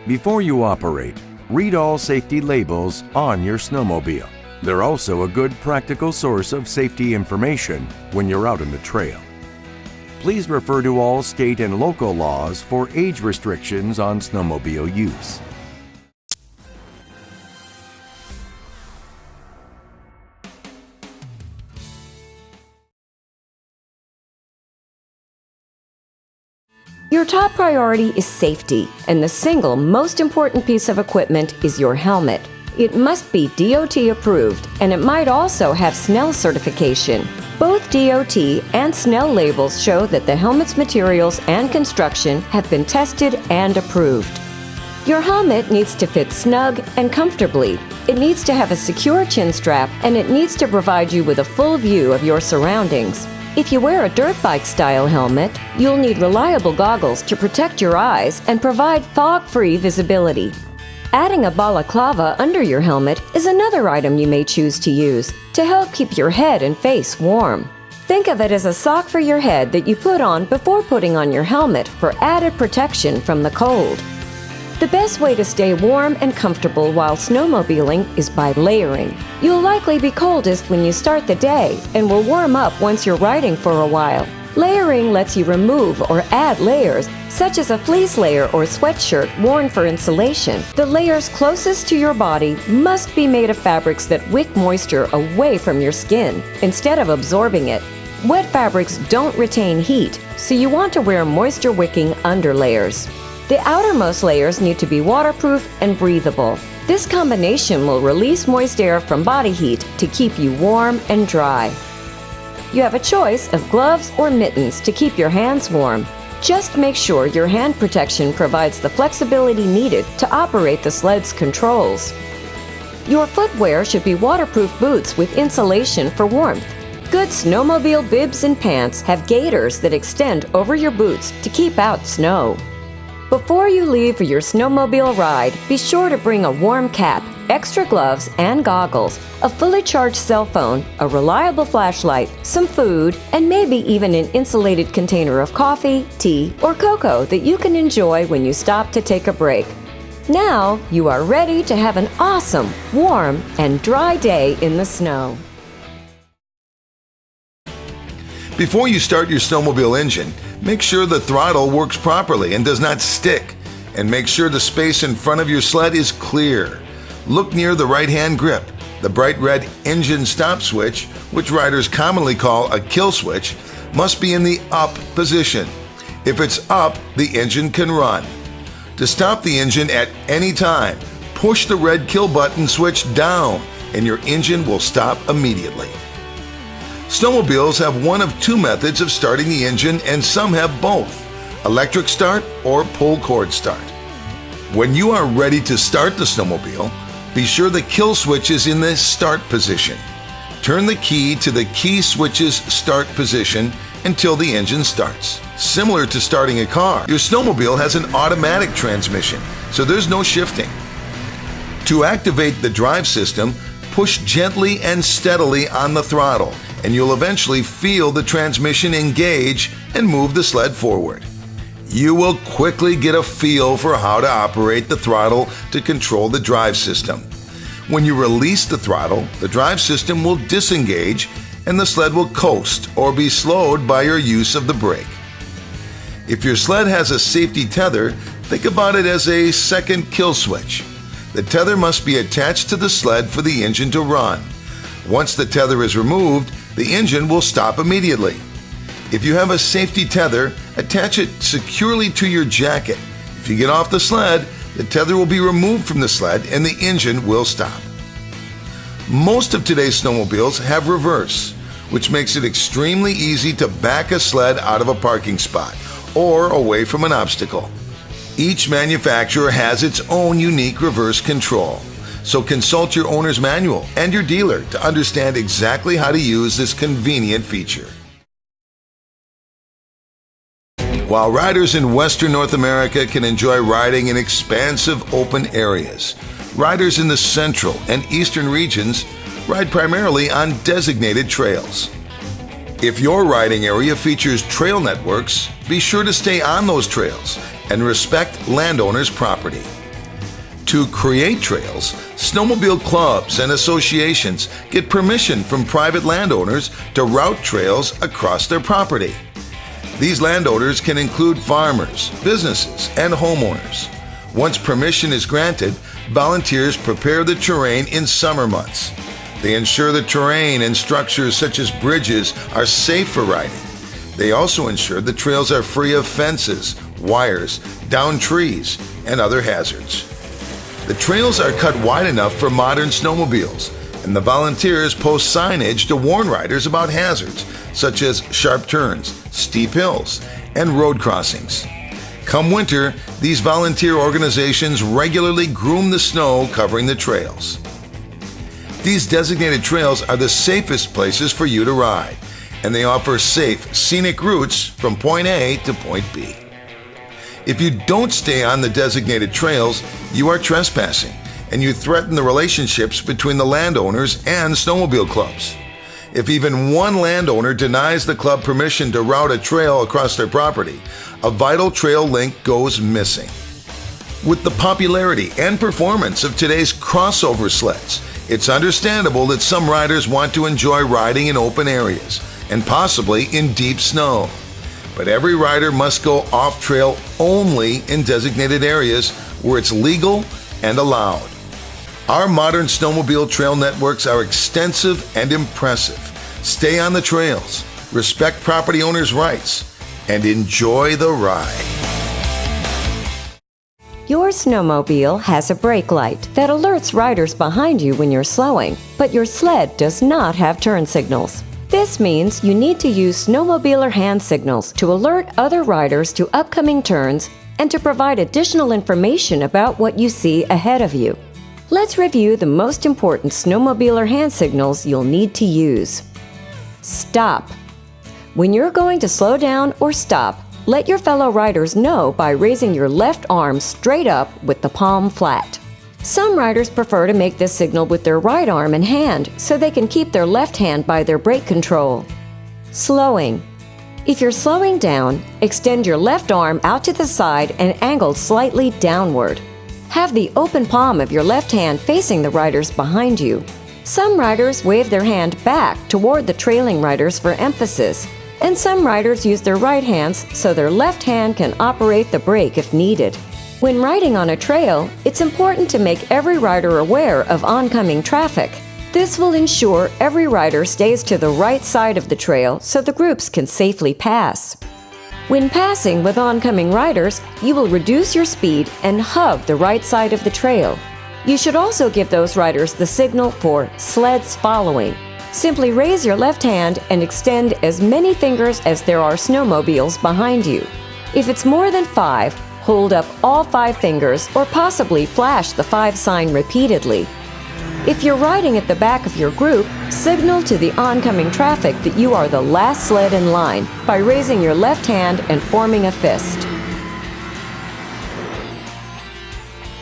Before you operate, read all safety labels on your snowmobile. They're also a good practical source of safety information when you're out on the trail. Please refer to all state and local laws for age restrictions on snowmobile use. Your top priority is safety, and the single most important piece of equipment is your helmet. It must be DOT approved, and it might also have SNELL certification. Both DOT and SNELL labels show that the helmet's materials and construction have been tested and approved. Your helmet needs to fit snug and comfortably. It needs to have a secure chin strap, and it needs to provide you with a full view of your surroundings. If you wear a dirt bike style helmet, you'll need reliable goggles to protect your eyes and provide fog-free visibility. Adding a balaclava under your helmet is another item you may choose to use to help keep your head and face warm. Think of it as a sock for your head that you put on before putting on your helmet for added protection from the cold. The best way to stay warm and comfortable while snowmobiling is by layering. You'll likely be coldest when you start the day and will warm up once you're riding for a while. Layering lets you remove or add layers, such as a fleece layer or sweatshirt worn for insulation. The layers closest to your body must be made of fabrics that wick moisture away from your skin instead of absorbing it. Wet fabrics don't retain heat, so you want to wear moisture-wicking underlayers. The outermost layers need to be waterproof and breathable. This combination will release moist air from body heat to keep you warm and dry. You have a choice of gloves or mittens to keep your hands warm. Just make sure your hand protection provides the flexibility needed to operate the sled's controls. Your footwear should be waterproof boots with insulation for warmth. Good snowmobile bibs and pants have gaiters that extend over your boots to keep out snow. Before you leave for your snowmobile ride, be sure to bring a warm cap, extra gloves and goggles, a fully charged cell phone, a reliable flashlight, some food, and maybe even an insulated container of coffee, tea, or cocoa that you can enjoy when you stop to take a break. Now you are ready to have an awesome, warm, and dry day in the snow. Before you start your snowmobile engine, make sure the throttle works properly and does not stick, and make sure the space in front of your sled is clear. Look near the right-hand grip. The bright red engine stop switch, which riders commonly call a kill switch, must be in the up position. If it's up, the engine can run. To stop the engine at any time, push the red kill button switch down, and your engine will stop immediately. Snowmobiles have one of two methods of starting the engine, and some have both: electric start or pull cord start. When you are ready to start the snowmobile, be sure the kill switch is in the start position. Turn the key to the key switch's start position until the engine starts. Similar to starting a car, your snowmobile has an automatic transmission, so there's no shifting. To activate the drive system, push gently and steadily on the throttle, and you'll eventually feel the transmission engage and move the sled forward. You will quickly get a feel for how to operate the throttle to control the drive system. When you release the throttle, the drive system will disengage and the sled will coast or be slowed by your use of the brake. If your sled has a safety tether, think about it as a second kill switch. The tether must be attached to the sled for the engine to run. Once the tether is removed, the engine will stop immediately. If you have a safety tether, attach it securely to your jacket. If you get off the sled, the tether will be removed from the sled and the engine will stop. Most of today's snowmobiles have reverse, which makes it extremely easy to back a sled out of a parking spot or away from an obstacle. Each manufacturer has its own unique reverse control, so consult your owner's manual and your dealer to understand exactly how to use this convenient feature. While riders in Western North America can enjoy riding in expansive open areas, riders in the central and eastern regions ride primarily on designated trails. If your riding area features trail networks, be sure to stay on those trails and respect landowners' property. To create trails, snowmobile clubs and associations get permission from private landowners to route trails across their property. These landowners can include farmers, businesses, and homeowners. Once permission is granted, volunteers prepare the terrain in summer months. They ensure the terrain and structures such as bridges are safe for riding. They also ensure the trails are free of fences, wires, downed trees, and other hazards. The trails are cut wide enough for modern snowmobiles, and the volunteers post signage to warn riders about hazards, such as sharp turns, steep hills, and road crossings. Come winter, these volunteer organizations regularly groom the snow covering the trails. These designated trails are the safest places for you to ride, and they offer safe, scenic routes from point A to point B. If you don't stay on the designated trails, you are trespassing, and you threaten the relationships between the landowners and snowmobile clubs. If even one landowner denies the club permission to route a trail across their property, a vital trail link goes missing. With the popularity and performance of today's crossover sleds, it's understandable that some riders want to enjoy riding in open areas, and possibly in deep snow. But every rider must go off-trail only in designated areas where it's legal and allowed. Our modern snowmobile trail networks are extensive and impressive. Stay on the trails, respect property owners' rights, and enjoy the ride. Your snowmobile has a brake light that alerts riders behind you when you're slowing, but your sled does not have turn signals. This means you need to use snowmobiler hand signals to alert other riders to upcoming turns and to provide additional information about what you see ahead of you. Let's review the most important snowmobiler hand signals you'll need to use. Stop. When you're going to slow down or stop, let your fellow riders know by raising your left arm straight up with the palm flat. Some riders prefer to make this signal with their right arm and hand so they can keep their left hand by their brake control. Slowing. If you're slowing down, extend your left arm out to the side and angle slightly downward. Have the open palm of your left hand facing the riders behind you. Some riders wave their hand back toward the trailing riders for emphasis, and some riders use their right hands so their left hand can operate the brake if needed. When riding on a trail, it's important to make every rider aware of oncoming traffic. This will ensure every rider stays to the right side of the trail so the groups can safely pass. When passing with oncoming riders, you will reduce your speed and hug the right side of the trail. You should also give those riders the signal for sleds following. Simply raise your left hand and extend as many fingers as there are snowmobiles behind you. If it's more than 5, hold up all 5 fingers or possibly flash the 5 sign repeatedly. If you're riding at the back of your group, signal to the oncoming traffic that you are the last sled in line by raising your left hand and forming a fist.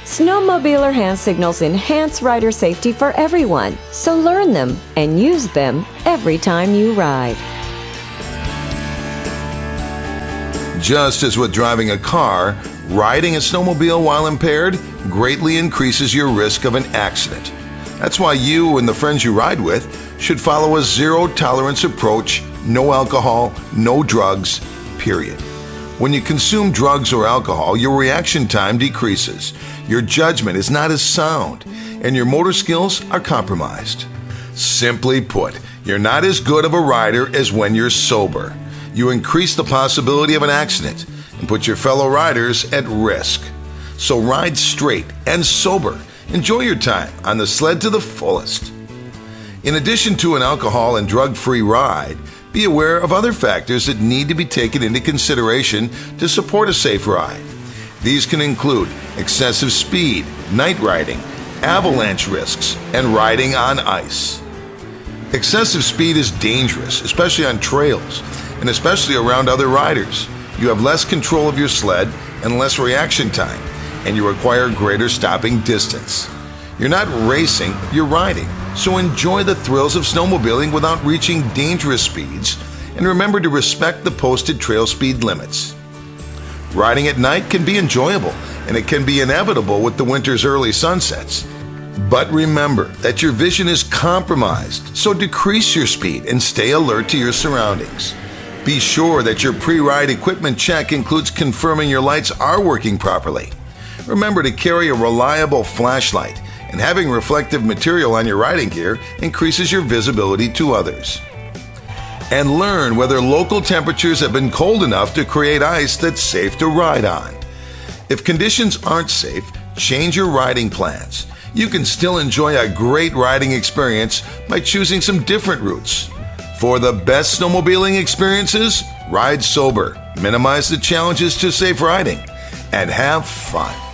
Snowmobiler hand signals enhance rider safety for everyone, so learn them and use them every time you ride. Just as with driving a car, riding a snowmobile while impaired greatly increases your risk of an accident. That's why you and the friends you ride with should follow a zero-tolerance approach, no alcohol, no drugs, period. When you consume drugs or alcohol, your reaction time decreases, your judgment is not as sound, and your motor skills are compromised. Simply put, you're not as good of a rider as when you're sober. You increase the possibility of an accident and put your fellow riders at risk. So ride straight and sober. Enjoy your time on the sled to the fullest. In addition to an alcohol and drug-free ride, be aware of other factors that need to be taken into consideration to support a safe ride. These can include excessive speed, night riding, avalanche risks, and riding on ice. Excessive speed is dangerous, especially on trails, and especially around other riders. You have less control of your sled and less reaction time, and you require greater stopping distance. You're not racing, you're riding, so enjoy the thrills of snowmobiling without reaching dangerous speeds, and remember to respect the posted trail speed limits. Riding at night can be enjoyable, and it can be inevitable with the winter's early sunsets. But remember that your vision is compromised, so decrease your speed and stay alert to your surroundings. Be sure that your pre-ride equipment check includes confirming your lights are working properly. Remember to carry a reliable flashlight, and having reflective material on your riding gear increases your visibility to others. And learn whether local temperatures have been cold enough to create ice that's safe to ride on. If conditions aren't safe, change your riding plans. You can still enjoy a great riding experience by choosing some different routes. For the best snowmobiling experiences, ride sober, minimize the challenges to safe riding, and have fun.